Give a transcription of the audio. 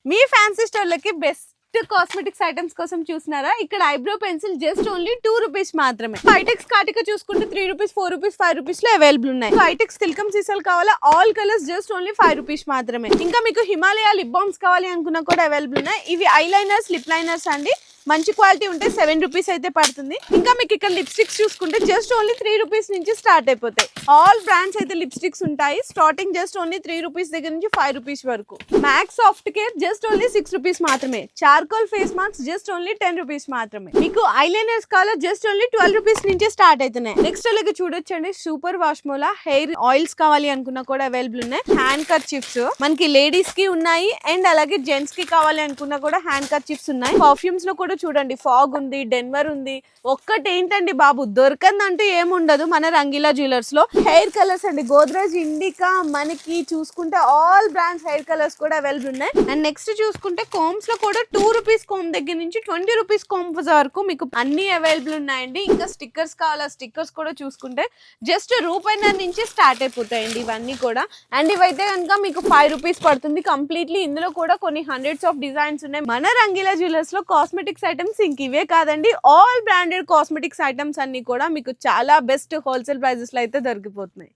మీ fancy స్టోర్లకి best cosmetics items కోసం చూసినారా? ఇక్కడ eyebrow pencil just only 2 rupees మాత్రమే. హైటెక్స్ కాటిక చూసుకుంటే 3 రూపీస్, 4 రూపీస్, 5 రూపీస్ లో అవైలబుల్ ఉన్నాయి. హైటెక్స్ తిల్కమ్ సీసాలు కావాలా, all colours just only 5 rupees మాత్రమే. ఇంకా మీకు హిమాలయ లిప్ బామ్స్ కావాలి అనుకున్నా కూడా అవైలబుల్ ఉన్నాయి. ఇవి ఐ లైనర్స్, లిప్ లైనర్స్ అండి. మంచి క్వాలిటీ ఉంటే 7 రూపీస్ అయితే పడుతుంది. ఇంకా మీకు ఇక్కడ లిప్స్టిక్స్ చూసుకుంటే జస్ట్ ఓన్లీ 3 రూపీస్ నుంచి స్టార్ట్ అయిపోతాయి. ఆల్ బ్రాండ్స్ అయితే లిప్స్టిక్స్ ఉంటాయి. స్టార్టింగ్ జస్ట్ ఓన్లీ 3 రూపీస్ దగ్గర నుంచి 5 రూపీస్ వరకు. Max soft care just only 6 rupees మాత్రమే. Charcoal face mask just only 10 rupees మాత్రమే. మీకు ఐలైనర్స్ కావాలా జస్ట్ ఓన్లీ 12 రూపీస్ నుంచి స్టార్ట్ అవుతున్నాయి. నెక్స్ట్ అలాగే చూడొచ్చండి, సూపర్ వాష్మోలా హెయిర్ ఆయిల్స్ కావాలి అనుకున్నా కూడా అవైలబుల్ ఉన్నాయి. హ్యాండ్ కర్చీఫ్స్ మనకి లేడీస్ కి ఉన్నాయి అండ్ అలాగే జెంట్స్ కి కావాలి అనుకున్నా కూడా హ్యాండ్ కర్చీఫ్స్ ఉన్నాయి. పర్ఫ్యూమ్స్ లో కూడా చూడండి, ఫాగ్ ఉంది, డెన్వర్ ఉంది. ఒక్కటి ఏంటండి బాబు, దొరకందంటూ ఏముండదు మన రంగీలా జ్యువెలర్స్ లో. హెయిర్ కలర్స్ అండి, గోద్రేజ్, ఇండికా, మనకి చూసుకుంటే ఆల్ బ్రాండ్స్ హెయిర్ కలర్స్ కూడా అవైలబుల్ ఉన్నాయి. అండ్ నెక్స్ట్ చూసుకుంటే కోమ్స్ లో కూడా 2 రూపీస్ కోమ్ దగ్గర నుంచి 20 రూపీస్ కోమ్స్ వరకు మీకు అన్ని అవైలబుల్ ఉన్నాయండి. ఇంకా స్టిక్కర్స్ కావాలా, స్టిక్కర్స్ కూడా చూసుకుంటే జస్ట్ రూపాయి నుంచి స్టార్ట్ అయిపోతాయండి ఇవన్నీ కూడా. అండ్ ఇవైతే కనుక మీకు 5 రూపీస్ పడుతుంది కంప్లీట్లీ. ఇందులో కూడా కొన్ని హండ్రెడ్స్ ఆఫ్ డిజైన్స్ ఉన్నాయి. మన రంగీలా జ్యువెలర్స్ లో కాస్మెటిక్స్ ఐటమ్స్ ఇంక ఇవే కాదండి, ఆల్ బ్రాండెడ్ కాస్మెటిక్స్ ఐటమ్స్ అన్ని కూడా మీకు చాలా బెస్ట్ హోల్సేల్ ప్రైజెస్ లో అయితే దొరికిపోతున్నాయి.